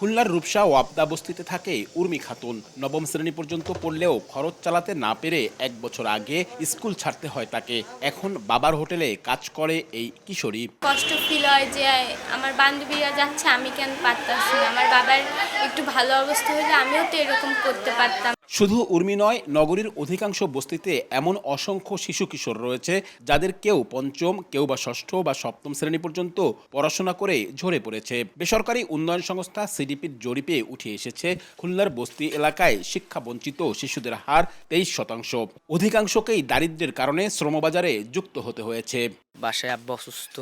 খুলনার রূপসা ও আবদা বস্তিতে থাকে উর্মি খাতুন। নবম শ্রেণী পর্যন্ত পড়লেও খরচ চালাতে না পেরে 1 বছর আগে স্কুল ছাড়তে হয় তাকে। এখন বাবার হোটেলে কাজ করে এই কিশোরী। কষ্ট ফিল হয় যে আমার বান্ধবীরা যাচ্ছে, আমি কেন পারতাছি না। আমার বাবার একটু ভালো অবস্থা হলে আমিও তো এরকম করতে পারতাম। শুধু উর্মি নয়, নগরীর অধিকাংশ বস্তিতে এমন অসংখ্য শিশু কিশোর রয়েছে যাদের কেউ পঞ্চম, কেউ বা ষষ্ঠ বা সপ্তম শ্রেণী পর্যন্ত পড়াশোনা করে ঝরে পড়েছে। বেসরকারি উন্নয়ন সংস্থা সিডিপির জরিপে উঠে এসেছে খুলনার বস্তি এলাকায় শিক্ষা বঞ্চিত শিশুদের হার 23%। অধিকাংশকেই দারিদ্র্যের কারণে শ্রমবাজারে যুক্ত হতে হয়েছে। বাসায় আব্বা অসুস্থ,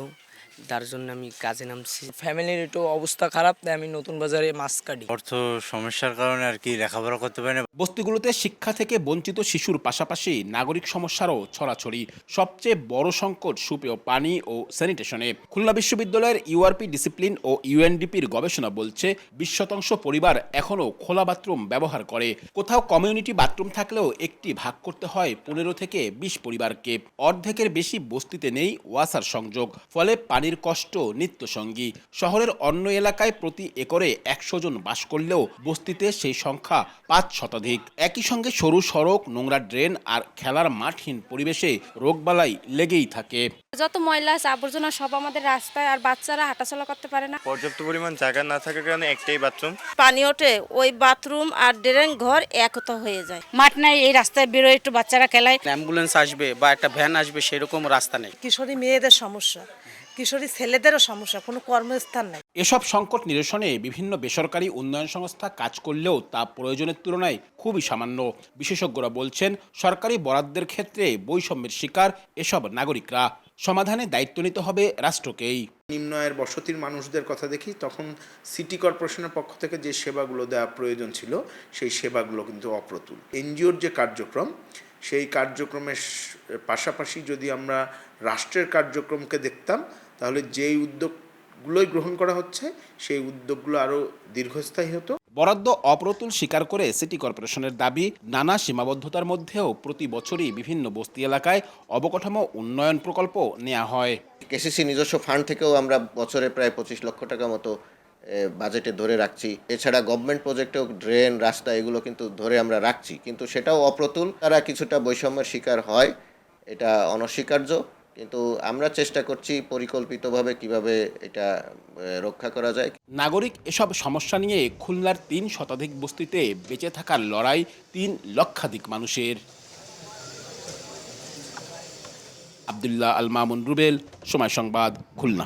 তার জন্য আমি কাজে নামছি। ফ্যামিলির একটু অবস্থা খারাপ, তাই আমি নতুন বাজারে মাছ কাটি। অর্থ সমস্যার কারণে আর কি লেখাপড়া করতে পারি না। বস্তিগুলোতে শিক্ষা থেকে বঞ্চিত শিশুর পাশাপাশি নাগরিক সমস্যারও ছড়াছড়ি। সবচেয়ে বড় সংকট সুপেয় পানি ও স্যানিটেশনে। খুলনা বিশ্ববিদ্যালয়ের ইউআরপি ডিসিপ্লিন ও ইউএনডিপির গবেষণা বলছে 20% পরিবার এখনও খোলা বাথরুম ব্যবহার করে। কোথাও কমিউনিটি বাথরুম থাকলেও একটি ভাগ করতে হয় 15 থেকে 20 পরিবারকে। অর্ধেকের বেশি বস্তিতে নেই ওয়াসার সংযোগ, ফলে পানির কষ্ট নিত্যসঙ্গী। শহরের অন্য এলাকায় প্রতি একরে 100 জন বাস করলেও বস্তিতে সেই সংখ্যা 5 শতাধিক। একই সঙ্গে সরু সড়ক, নোংরা ড্রেন আর খেলার মাঠহীন পরিবেশে রোগবালাই লেগেই থাকে। যত ময়লা আছে আবর্জনা সব আমাদের রাস্তায়, আর বাচ্চারা হাঁটাচলা করতে পারে না। পর্যাপ্ত পরিমাণ জায়গা না থাকার কারণে একটাই বাথরুম। পানি ওঠে, ওই বাথরুম আর ড্রেন ঘর একতা হয়ে যায়। মাঠ নাই, এই রাস্তায় বেরোয় একটু বাচ্চারা খেলায়। অ্যাম্বুলেন্স আসবে বা একটা ভ্যান আসবে সেরকম রাস্তা নেই। কিশোরী মেয়েদের সমস্যা, কিশোরী ছেলেদেরও সমস্যা, কোনো কর্মস্থান নাই। এসব সংকট নিরসনে বিভিন্ন বেসরকারি উন্নয়ন সংস্থা কাজ করলেও তা প্রয়োজনের তুলনায় খুবই সামান্য। বিশেষজ্ঞরা বলছেন, সরকারি বরাদ্দের ক্ষেত্রে বৈষম্যের শিকার এসব নাগরিকরা। সমাধানে দায়িত্ব নিতে হবে রাষ্ট্রকেই। নিম্ন আয়ের বসতির মানুষদের কথা দেখি, তখন সিটি কর্পোরেশনের পক্ষ থেকে যে সেবাগুলো দেওয়া প্রয়োজন ছিল সেই সেবাগুলো কিন্তু অপ্রতুল। এনজিওর যে কার্যক্রম, সেই কার্যক্রমের পাশাপাশি যদি আমরা রাষ্ট্রের কার্যক্রমকে দেখতাম, তাহলে যেই উদ্যোগগুলোই গ্রহণ করা হচ্ছে সেই উদ্যোগগুলো আরও দীর্ঘস্থায়ী হতো। বরাদ্দ অপ্রতুল স্বীকার করে সিটি কর্পোরেশনের দাবি, নানা সীমাবদ্ধতার মধ্যেও প্রতি বছরই বিভিন্ন বস্তি এলাকায় অবকাঠামো উন্নয়ন প্রকল্প নেওয়া হয়। কেসিসি নিজস্ব ফান্ড থেকেও আমরা বছরে প্রায় 25 লক্ষ টাকা মতো বাজেটে ধরে রাখছি। এছাড়া গভর্নমেন্ট প্রজেক্টেও ড্রেন, রাস্তা এগুলো কিন্তু ধরে আমরা রাখছি, কিন্তু সেটাও অপ্রতুল। তারা কিছুটা বৈষম্যের শিকার হয়, এটা অনস্বীকার্য। কিন্তু আমরা চেষ্টা করছি পরিকল্পিতভাবে কিভাবে এটা রক্ষা করা যায়। নাগরিক এসব সমস্যা নিয়ে খুলনার 3 শতাধিক বস্তিতে বেঁচে থাকার লড়াই 3 লক্ষাধিক মানুষের। আব্দুল্লাহ আল মামুন রুবেল, সময় সংবাদ, খুলনা।